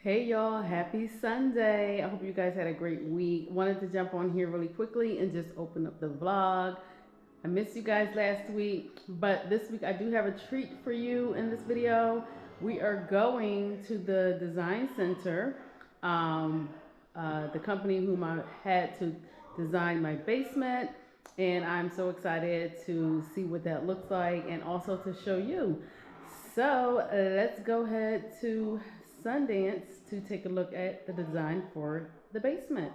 Hey y'all, happy Sunday. I hope you guys had a great week. Wanted to jump on here really quickly and just open up the vlog. I missed you guys last week, but this week I do have a treat for you in this video. We are going to the design center, the company whom I had to design my basement, and I'm so excited to see what that looks like and also to show you. So let's go ahead to Sundance to take a look at the design for the basement.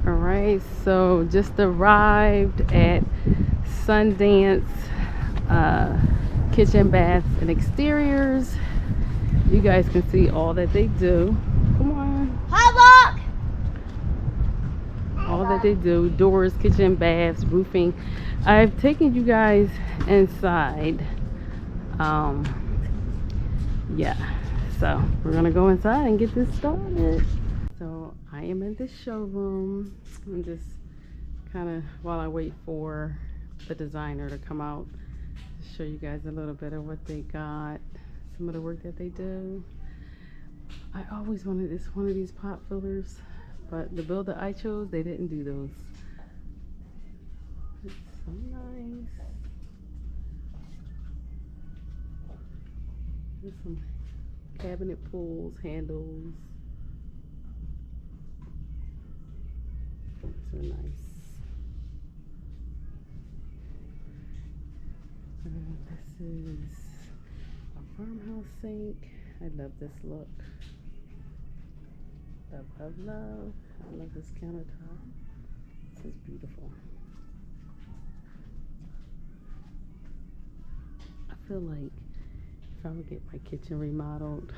All right, so just arrived at Sundance Kitchen, Baths, and Exteriors. You guys can see all that they do. Come on. Hi, look! All that they do: doors, kitchen, baths, roofing. I've taken you guys inside. Yeah, so we're gonna go inside and get this started. So I am in the showroom. I'm just kind of, while I wait for the designer to come out, to show you guys a little bit of what they got, some of the work that they do. I always wanted one of these pot fillers, but the builder I chose, they didn't do those. It's so nice. There's some cabinet pulls, handles. So nice. This is a farmhouse sink. I love this look. Love, love, love. I love this countertop. This is beautiful. I feel like if I would get my kitchen remodeled,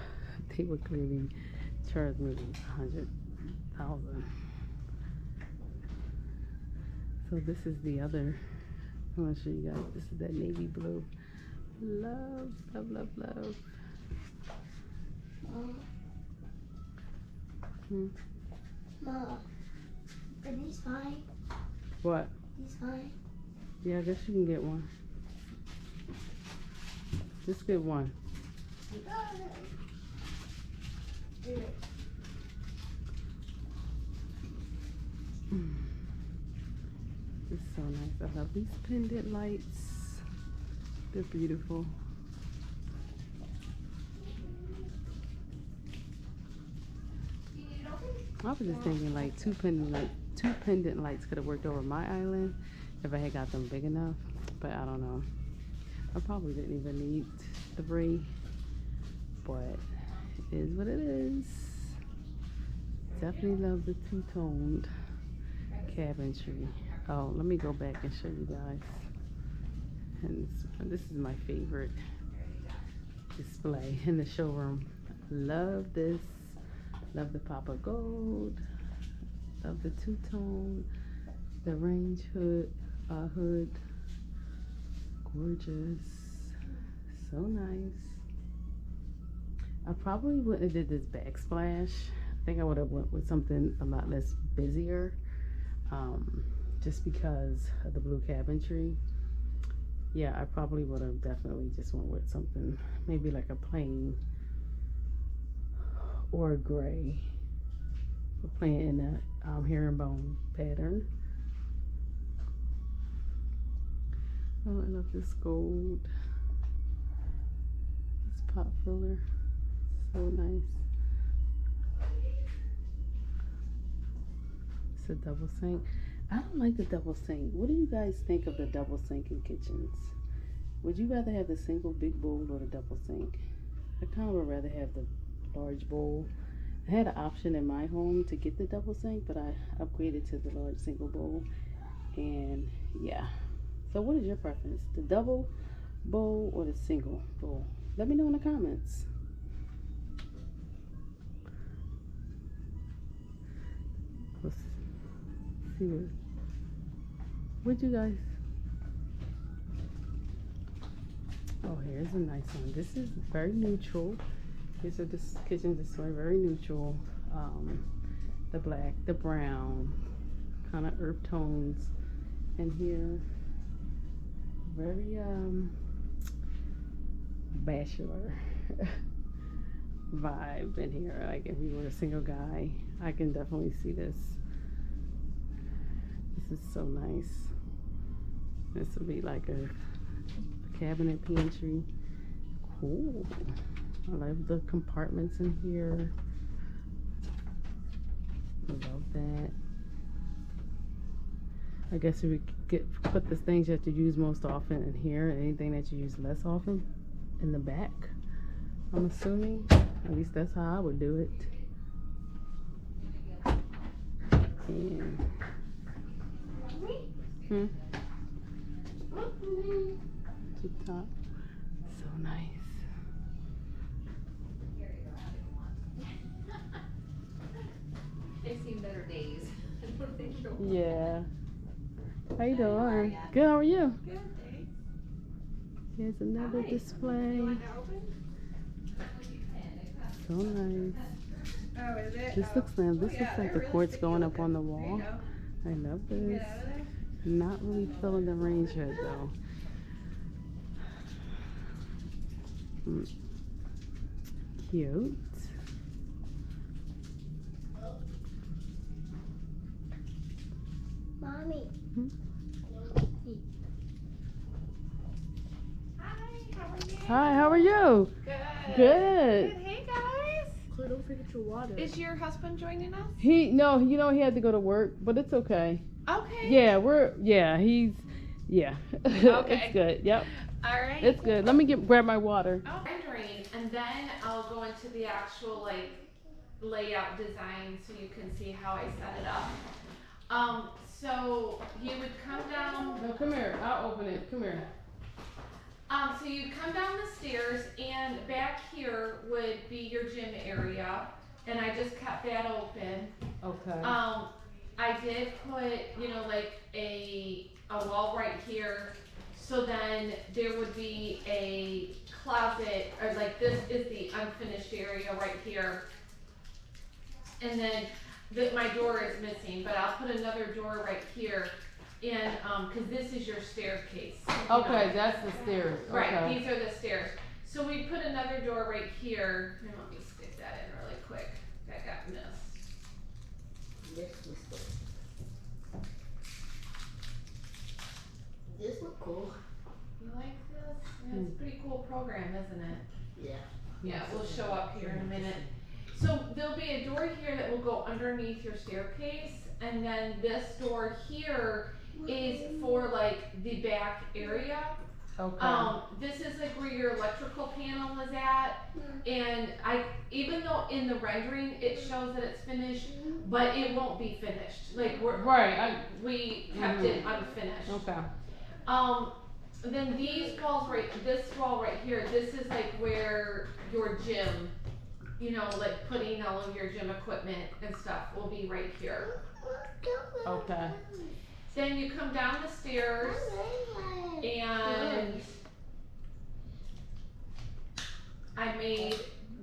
they would clearly charge me $100,000. So this is the other. I want to show you guys. This is that navy blue. Love, love, love, love. Mom, are these fine? What? These fine? Yeah, I guess you can get one. Just get one. It's so nice. I love these pendant lights. They're beautiful. I was just thinking like two pendant lights could have worked over my island if I had got them big enough, but I don't know. I probably didn't even need 3, but it is what it is. Definitely love the two-toned cabinetry. Oh, let me go back and show you guys. And this is my favorite display in the showroom. Love this. Love the pop of gold. Love the two-tone. The range hood. Gorgeous. So nice. I probably wouldn't have did this backsplash. I think I would have went with something a lot less busier. Just because of the blue cabinetry. Yeah, I probably would have definitely just went with something maybe like a plain or a gray. We're playing in the herringbone pattern. Oh, I love this gold. This pot filler. So nice. It's a double sink. I don't like the double sink. What do you guys think of the double sink in kitchens? Would you rather have the single big bowl or the double sink? I kind of would rather have the large bowl. I had an option in my home to get the double sink, but I upgraded to the large single bowl. And yeah. So what is your preference? The double bowl or the single bowl? Let me know in the comments. Let's see what you guys. Oh, here's a nice one. This is very neutral. Here's a kitchen display, very neutral. The black, the brown, kind of earth tones. And here, very bachelor. vibe in here. Like if you were a single guy, I can definitely see this. This is so nice. This would be like a cabinet pantry. Cool. I love the compartments in here. I love that. I guess we could put the things that you use most often in here, and anything that you use less often in the back. I'm assuming. At least that's how I would do it. And TikTok. So nice. They've seen better days. Yeah. How you doing? Good, how are you? Good, thanks. Here's another display. You want to open? So nice. Oh, is it? This looks nice. This looks like the quartz going up on the There you wall. go. I love Get this. out of there. Not really feeling the range yet though. Cute. Mommy. Hi, how are you? Hi, how are you? Good. Good. Hey, guys. Claire, don't forget your water. Is your husband joining us? He he had to go to work, but it's okay. Okay. Yeah, he's Okay. It's good. Yep. All right. It's good. Let me grab my water. Oh, rendering, and then I'll go into the actual like layout design so you can see how I set it up. So you would come down. No, come here. I'll open it. Come here. So you come down the stairs, and back here would be your gym area, and I just kept that open. Okay. I did put, like a wall right here, so then there would be a closet, or like this is the unfinished area right here. And then my door is missing, but I'll put another door right here, and, cause this is your staircase. Okay, that's the stairs. Right, Okay. these are the stairs. So we put another door right here, and let me stick that in really quick, that got missed. This look cool. You like this? Yeah, it's a pretty cool program, isn't it? Yeah. Yeah, we'll show up here in a minute. So there'll be a door here that will go underneath your staircase, and then this door here is for like the back area. Okay. This is like where your electrical panel is at, and even though in the rendering it shows that it's finished, but it won't be finished. Like we kept it unfinished. Okay. Then this wall right here, this is like where your gym, like putting all of your gym equipment and stuff will be right here. Okay. Then you come down the stairs, and I made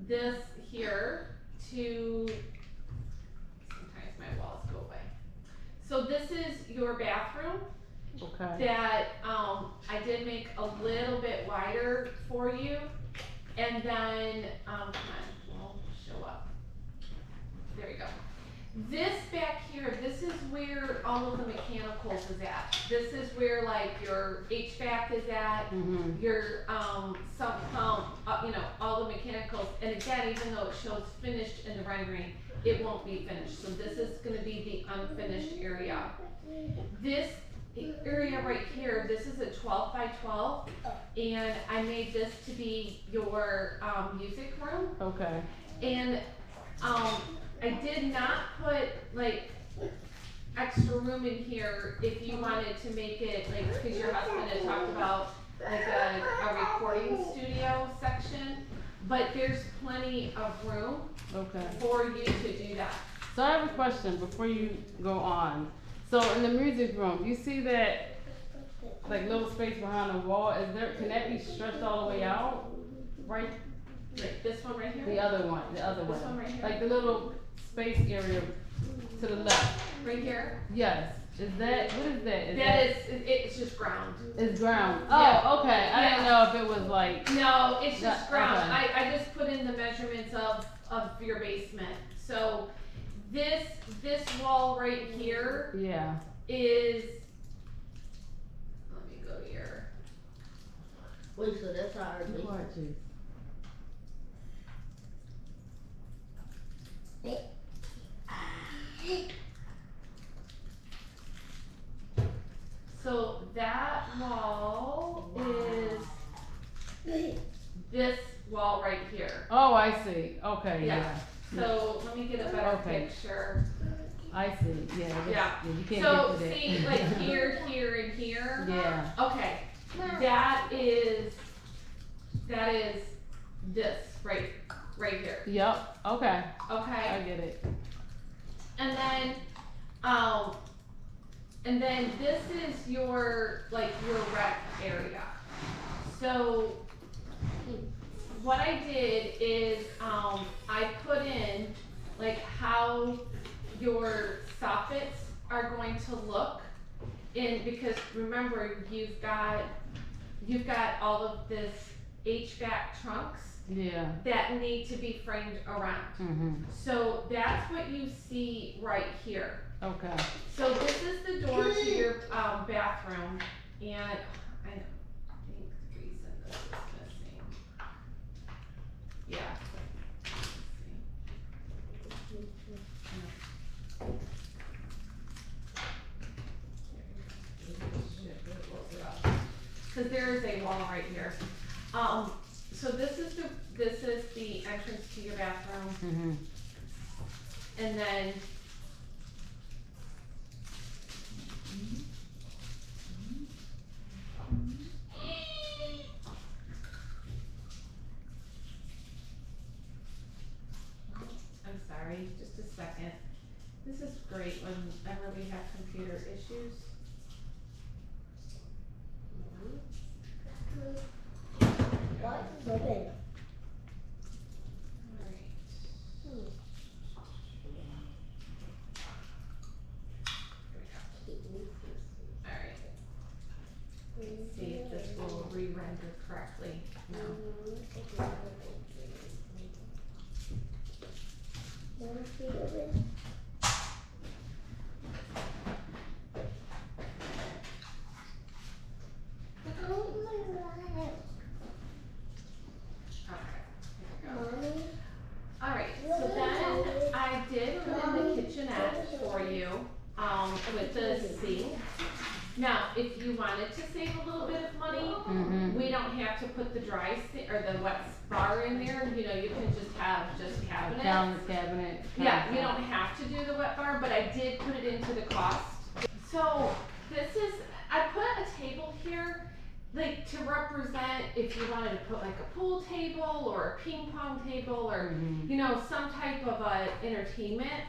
this here to, sometimes my walls go away. So this is your bathroom Okay. that I did make a little bit wider for you. And then, come on, we'll show up. There you go. This back here, this is where all of the mechanicals is at. This is where like your HVAC is at, Mhm. your sump pump, all the mechanicals. And again, even though it shows finished in the rendering, it won't be finished. So this is gonna be the unfinished area. This area right here, this is a 12 by 12, and I made this to be your music room. Okay. And I did not put like extra room in here if you wanted to make it like, because your husband had talked about like a recording studio section, but there's plenty of room Okay. for you to do that. So I have a question before you go on. So in the music room, you see that like little space behind the wall? Can that be stretched all the way out? Right? Like this one right here? The other one. This one right here? Like the little space area to the left. Right here? Yes. Is that, what is that? It's just ground. It's ground. Yeah. Oh, okay. I didn't know if it was like. No, it's just ground. Okay. I just put in the measurements of your basement. So this wall right here Yeah. is, let me go here. Wait, so that's our basement. So that wall is this wall right here. Oh, I see. Okay, yeah. So let me get a better picture. I see. Yeah. Yeah. You can't So get to that. see, like here, here, and here. Yeah. Okay. That is this right here. Yep. Okay. Okay. I get it. And then this is your rec area. So what I did is I put in like how your soffits are going to look in, because remember you've got all of this HVAC trunks that need to be framed around. Mm-hmm. So that's what you see right here. Okay. So this is the door to your bathroom, and I think the reason this is missing. Yeah. Because there is a wall right here. So this is the entrance to your bathroom, Mm-hmm. and then I'm sorry, just a second. This is great whenever we have computer issues. What? Okay. Alright. See if this will re-render correctly. No. Alright, so then I did put in the kitchenette for you, with the sink. Now, if you wanted to save a little bit of money, we don't have to put the dry sink or the wet bar in there. You know, you can just have cabinets. Cabinet. Yeah, you don't have to do the wet bar, but I did put it into the cost. So I put a table here, like to represent if you wanted to put like a pool table or a ping pong table or, you know, some type of a entertainment.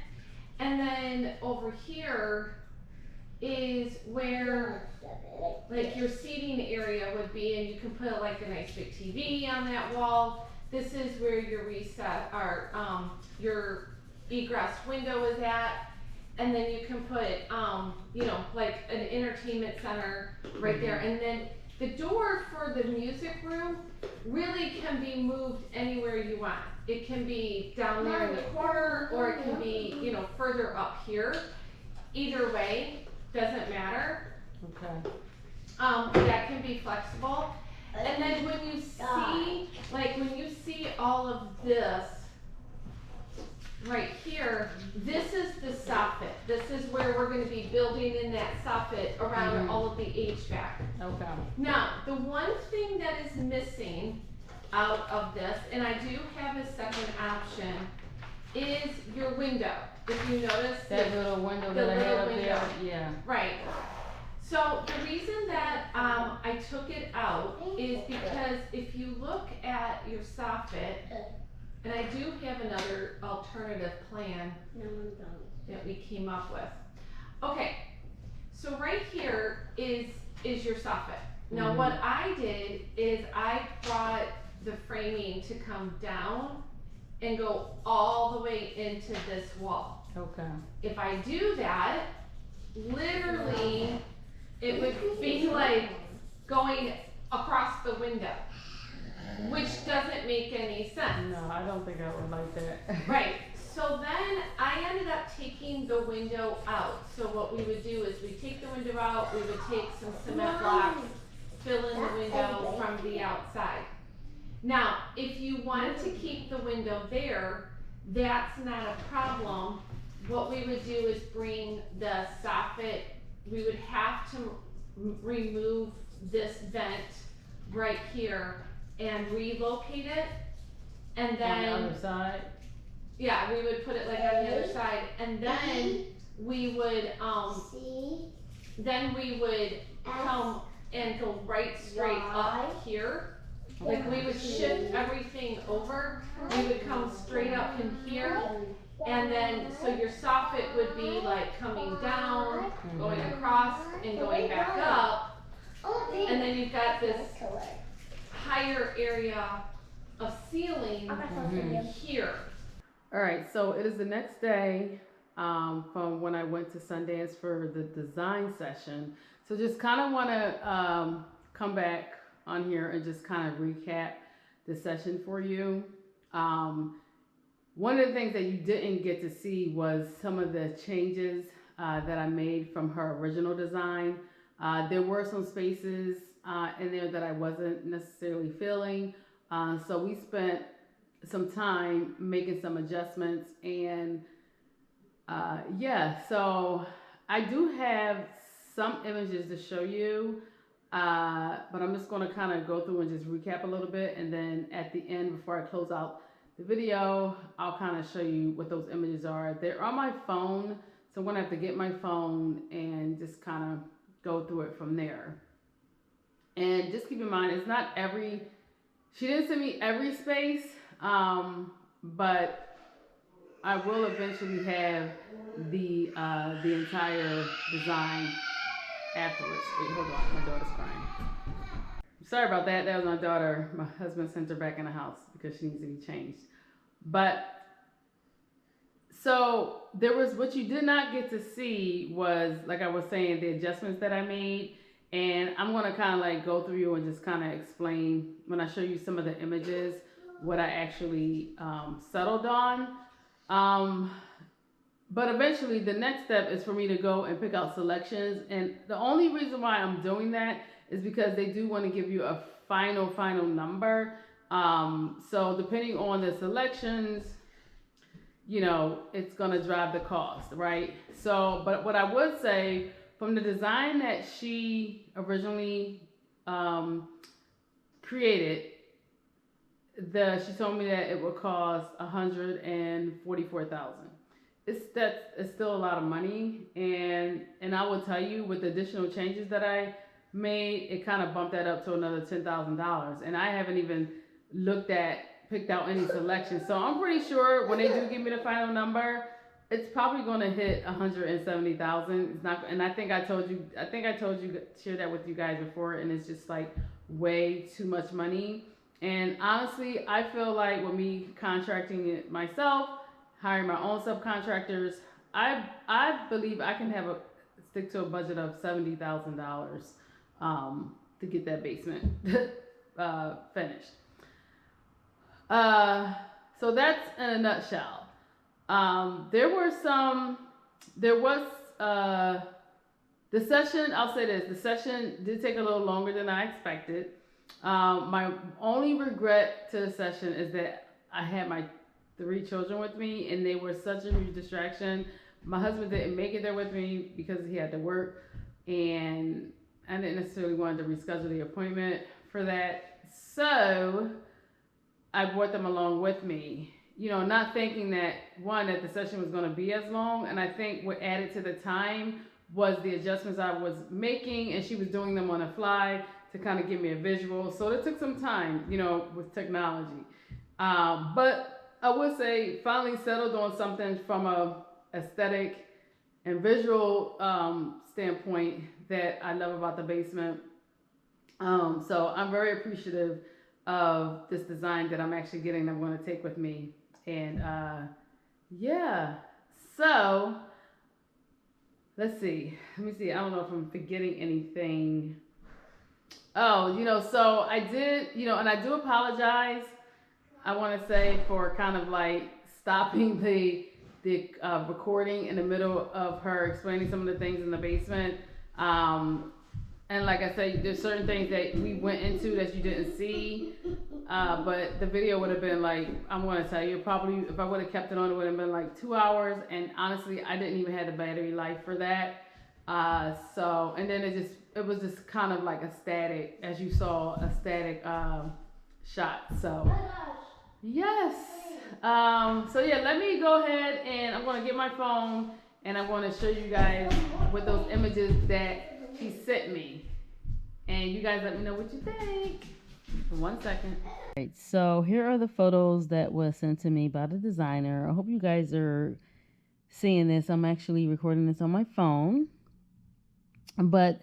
And then over here is where like your seating area would be, and you can put like a nice big TV on that wall. This is where your recess or your egress window is at, and then you can put you know, like an entertainment center right there. And then the door for the music room really can be moved anywhere you want. It can be down there in the corner, or it can be, you know, further up here. Either way, doesn't matter. Okay. That can be flexible. And then when you see all of this right here, this is the soffit. This is where we're going to be building in that soffit around all of the HVAC. Okay. Now, the one thing that is missing out of this, and I do have a second option, is your window. If you notice That little window that I had up there. Yeah. Right. So the reason that I took it out is because if you look at your soffit, and I do have another alternative plan that we came up with. Okay, so right here is your soffit. Now what I did is I brought the framing to come down and go all the way into this wall. Okay. If I do that, literally, it would be like going across the window, which doesn't make any sense. No, I don't think I would like that. Right, so then I ended up taking the window out. So what we would do is we take the window out, we would take some cement blocks, fill in the window from the outside. Now, if you wanted to keep the window there, that's not a problem. What we would do is bring the soffit, we would have to remove this vent right here and relocate it. And then On the other side? yeah, we would put it like on the other side, and then we would come and go right straight up here. Like we would shift everything over. We would come straight up in here, and then so your soffit would be like coming down, going across, and going back up, and then you've got this higher area of ceiling here. All right, so it is the next day from when I went to Sundance for the design session. So just kind of want to come back on here and just kind of recap the session for you. One of the things that you didn't get to see was some of the changes that I made from her original design. There were some spaces in there that I wasn't necessarily feeling. So we spent some time making some adjustments, and yeah, so I do have some images to show you, but I'm just going to kind of go through and just recap a little bit, and then at the end, before I close out the video, I'll kind of show you what those images are. They're on my phone, so I'm going to have to get my phone and just kind of go through it from there. And just keep in mind, it's not every, she didn't send me every space, but I will eventually have the entire design afterwards. Wait, hold on, my daughter's crying. Sorry about that. That was my daughter. My husband sent her back in the house because she needs to be changed. But so there was, what you did not get to see was, like I was saying, the adjustments that I made. And I'm going to kind of like go through you and just kind of explain when I show you some of the images what I actually settled on. But eventually the next step is for me to go and pick out selections. And the only reason why I'm doing that is because they do want to give you a final number. So depending on the selections, you know, it's going to drive the cost, right? So, but what I would say, from the design that she originally created, she told me that it would cost $144,000. It's still a lot of money, and I will tell you, with the additional changes that I made, it kind of bumped that up to another $10,000, and I haven't even picked out any selections. So I'm pretty sure when they do give me the final number, it's probably going to hit $170,000. It's not, and I think I told you, share that with you guys before, and it's just like way too much money. And honestly, I feel like with me contracting it myself, hiring my own subcontractors, I believe I can stick to a budget of $70,000 to get that basement finished. So that's in a nutshell. The session, I'll say this, the session did take a little longer than I expected. My only regret to the session is that I had my 3 children with me, and they were such a huge distraction. My husband didn't make it there with me because he had to work, and I didn't necessarily want to reschedule the appointment for that. So I brought them along with me, you know, not thinking that the session was going to be as long. And I think what added to the time was the adjustments I was making, and she was doing them on the fly to kind of give me a visual. So it took some time, you know, with technology. But I would say finally settled on something from a aesthetic and visual standpoint that I love about the basement. So I'm very appreciative of this design that I'm actually getting that I'm going to take with me. And yeah, so let's see. Let me see. I don't know if I'm forgetting anything. Oh, so I did, and I do apologize. I want to say for kind of like stopping the recording in the middle of her explaining some of the things in the basement. And like I said, there's certain things that we went into that you didn't see. But the video would have been like, I'm going to tell you, probably if I would have kept it on, it would have been like 2 hours. And honestly, I didn't even have the battery life for that. And then it was just kind of like a static, as you saw, a static shot. So, yes. So yeah, let me go ahead and I'm going to get my phone and I'm going to show you guys with those images that he sent me. And you guys let me know what you think. 1 second. Alright, so here are the photos that was sent to me by the designer. I hope you guys are seeing this. I'm actually recording this on my phone. But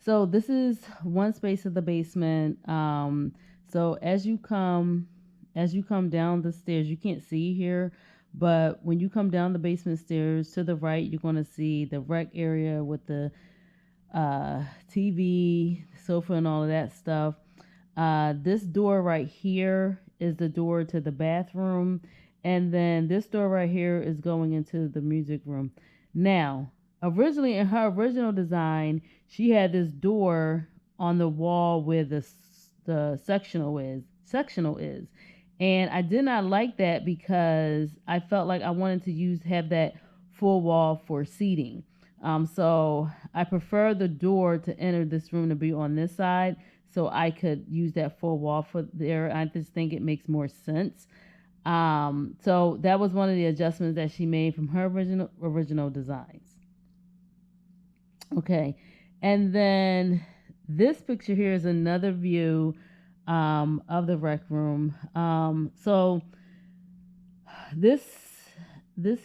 so this is one space of the basement. So as you come down the stairs, you can't see here, but when you come down the basement stairs to the right, you're going to see the rec area with the TV, sofa, and all of that stuff. This door right here is the door to the bathroom, and then this door right here is going into the music room. Now, originally in her original design, she had this door on the wall where the sectional is. And I did not like that because I felt like I wanted to have that full wall for seating. So I prefer the door to enter this room to be on this side so I could use that full wall for there. I just think it makes more sense. So that was one of the adjustments that she made from her original designs. Okay, and then this picture here is another view of the rec room. So this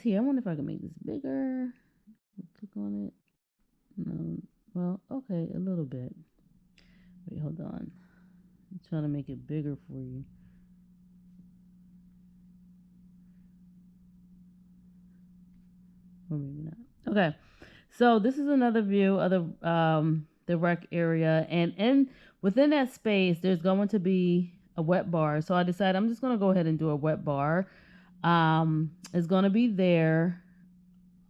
here, I wonder if I can make this bigger. Click on it. No, well, okay, a little bit. Wait, hold on. I'm trying to make it bigger for you. Or maybe not. Okay. So this is another view of the rec area, and within that space, there's going to be a wet bar. So I decided I'm just going to go ahead and do a wet bar. It's going to be there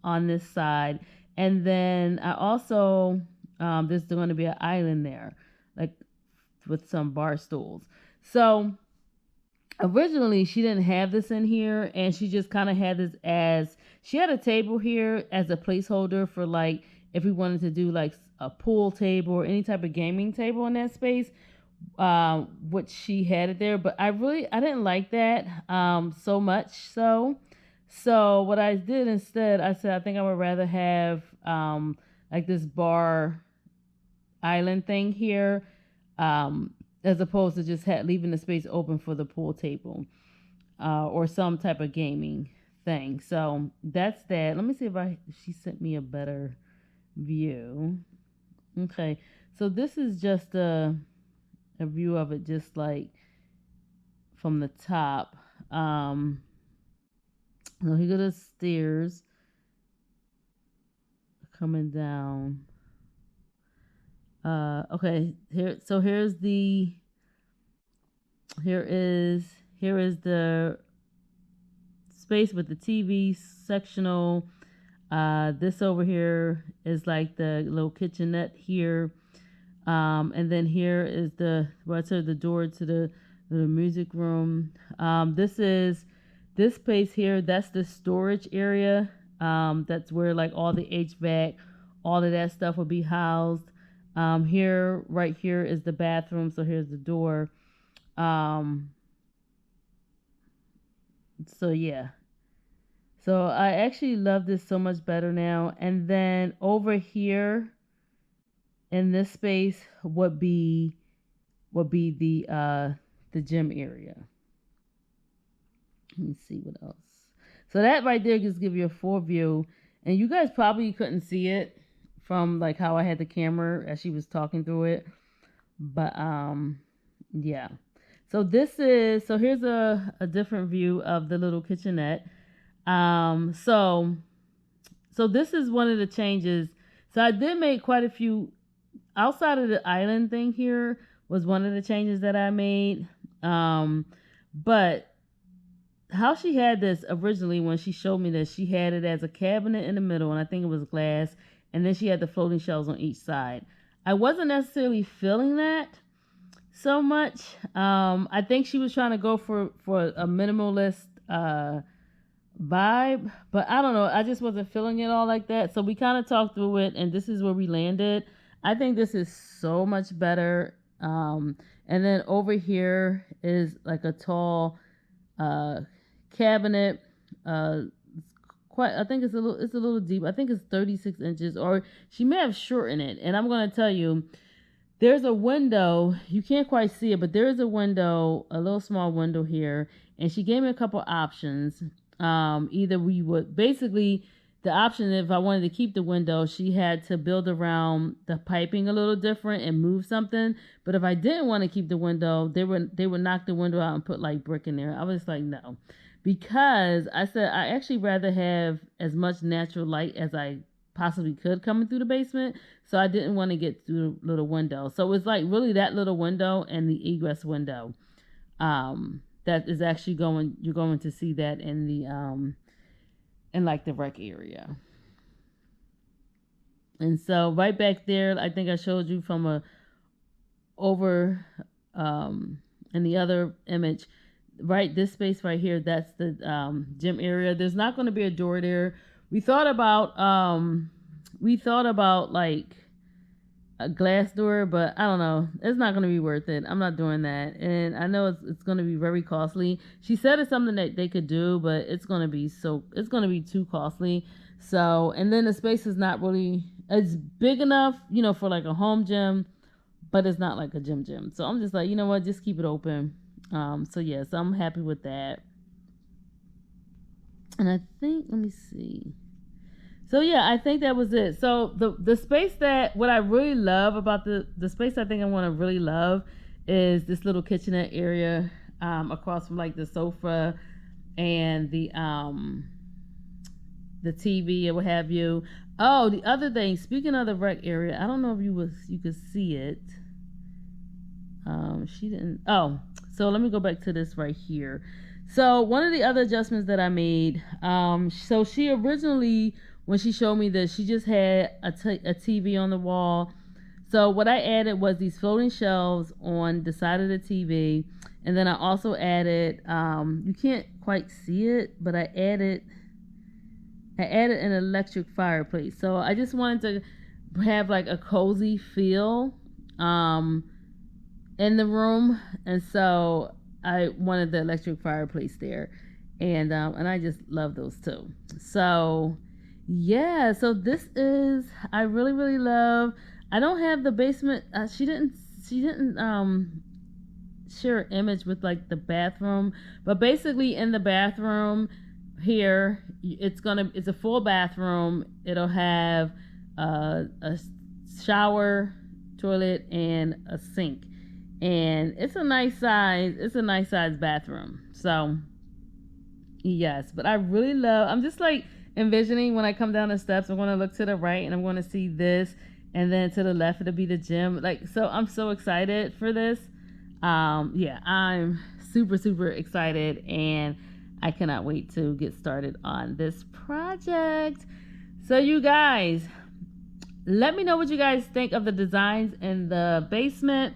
on this side, and then I also there's going to be an island there, like with some bar stools. So originally she didn't have this in here, and she just kind of had this as she had a table here as a placeholder for like if we wanted to do like a pool table or any type of gaming table in that space, which she had it there. But I didn't like that so much. So what I did instead, I said I think I would rather have like this bar island thing here, as opposed to just leaving the space open for the pool table or some type of gaming thing. So that's that. Let me see if she sent me a better view. Okay, so this is just a view of it, just like from the top. So here go the stairs coming down. Okay, here is the space with the TV sectional. This over here is like the little kitchenette here. And then here is the door to the music room. This space here, that's the storage area. That's where like all the HVAC, all of that stuff will be housed. Right here is the bathroom. So here's the door. So yeah. So I actually love this so much better now. And then over here in this space would be the gym area. Let me see what else. So that right there just give you a full view, and you guys probably couldn't see it from like how I had the camera as she was talking through it. But yeah. So here's a different view of the little kitchenette. So this is one of the changes So I did make quite a few outside of the island thing. Here was one of the changes that I made. But how she had this originally, when she showed me this, she had it as a cabinet in the middle, and I think it was glass, and then she had the floating shelves on each side. I wasn't necessarily feeling that so much. I think she was trying to go for a minimalist vibe, but I don't know, I just wasn't feeling it all like that. So we kind of talked through it, and this is where we landed. I think this is so much better. And then over here is like a tall cabinet. I think it's a little deep. I think it's 36 inches, or she may have shortened it. And I'm going to tell you, there's a window. You can't quite see it, but there is a window, a little small window here. And she gave me a couple options. Either we would, basically, the option, if I wanted to keep the window, she had to build around the piping a little different and move something. But if I didn't want to keep the window, they would knock the window out and put like brick in there. I was like, no. Because I said I actually rather have as much natural light as I possibly could coming through the basement. So I didn't want to get through the little window. So it's like really that little window and the egress window. That is actually you're going to see that in the in like the rec area. And so right back there, I think I showed you from over in the other image, right, this space right here, that's the gym area. There's not going to be a door there. We thought about like a glass door, but I don't know, it's not going to be worth it. I'm not doing that, and I know it's going to be very costly. She said it's something that they could do, but it's going to be too costly. So, and then the space is not really, it's big enough, for like a home gym, but it's not like a gym. So I'm just like, you know what, just keep it open. So I'm happy with that. And I think, let me see. So I think that was it. So the space what I really love about the space I think I want to really love is this little kitchenette area across from like the sofa and the TV or what have you. Oh, the other thing, speaking of the rec area, I don't know if you could see it. She didn't. Oh, so let me go back to this right here. So one of the other adjustments that I made, so she originally, when she showed me this, she just had a TV on the wall. So what I added was these floating shelves on the side of the TV. And then I also added, you can't quite see it, but I added an electric fireplace. So I just wanted to have like a cozy feel in the room. And so I wanted the electric fireplace there. And I just love those too. So so this is, I really, really love. I don't have the basement. She didn't share an image with like the bathroom, but basically in the bathroom here, it's a full bathroom. It'll have a shower, toilet, and a sink, and it's a nice size bathroom. So yes, but I really love, I'm just like envisioning when I come down the steps, I'm going to look to the right and I'm going to see this, and then to the left it'll be the gym. Like, so I'm so excited for this. I'm super, super excited, and I cannot wait to get started on this project. So you guys, let me know what you guys think of the designs in the basement.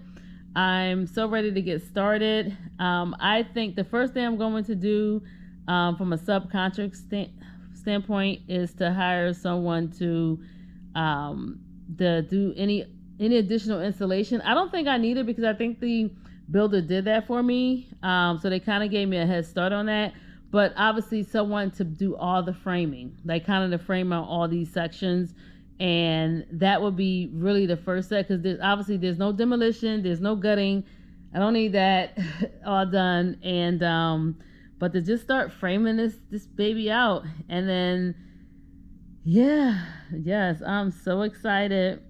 I'm so ready to get started. I think the first thing I'm going to do from a subcontract standpoint is to hire someone to do any additional installation. I don't think I need it because I think the builder did that for me. So they kind of gave me a head start on that. But obviously someone to do all the framing, like kind of to frame out all these sections. And that would be really the first step, because there's no demolition, there's no gutting. I don't need that all done. And but to just start framing this baby out. And then yes, I'm so excited.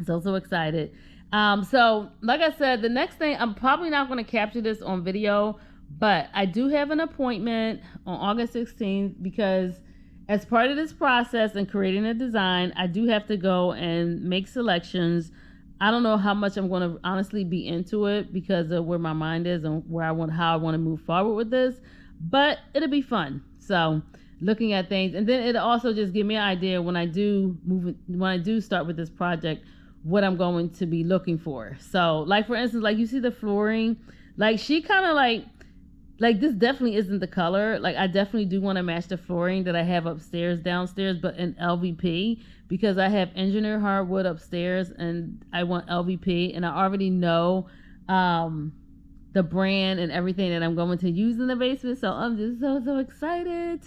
So excited. So like I said, the next thing, I'm probably not going to capture this on video, but I do have an appointment on August 16th, because as part of this process and creating a design, I do have to go and make selections. I don't know how much I'm going to honestly be into it because of where my mind is and how I want to move forward with this, but it'll be fun. So looking at things, and then it'll also just give me an idea when I do start with this project, what I'm going to be looking for. So like, for instance, like you see the flooring, like she kind of like this definitely isn't the color. Like I definitely do want to match the flooring that I have downstairs, but in LVP, because I have engineered hardwood upstairs and I want LVP, and I already know the brand and everything that I'm going to use in the basement. So I'm just so excited.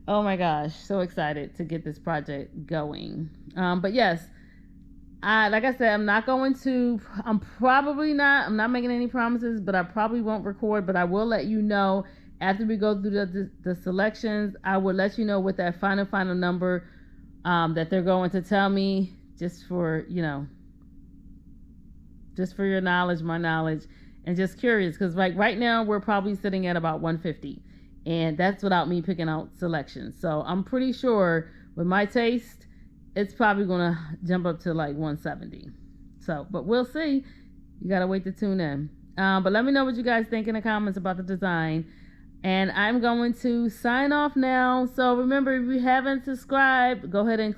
Oh my gosh, so excited to get this project going. But yes, like I said, I'm not making any promises, but I probably won't record, but I will let you know after we go through the selections. I will let you know what that final number that they're going to tell me, just for your knowledge, my knowledge, and just curious, because like right now we're probably sitting at about 150, and that's without me picking out selections. So I'm pretty sure with my taste, it's probably gonna jump up to like 170. So, but we'll see. You gotta wait to tune in. But let me know what you guys think in the comments about the design. And I'm going to sign off now. So remember, if you haven't subscribed, go ahead and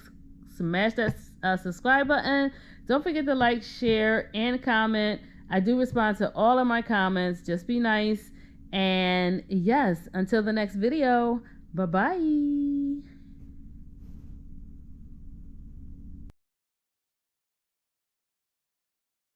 smash that subscribe button. Don't forget to like, share, and comment. I do respond to all of my comments. Just be nice. And yes, until the next video, bye-bye.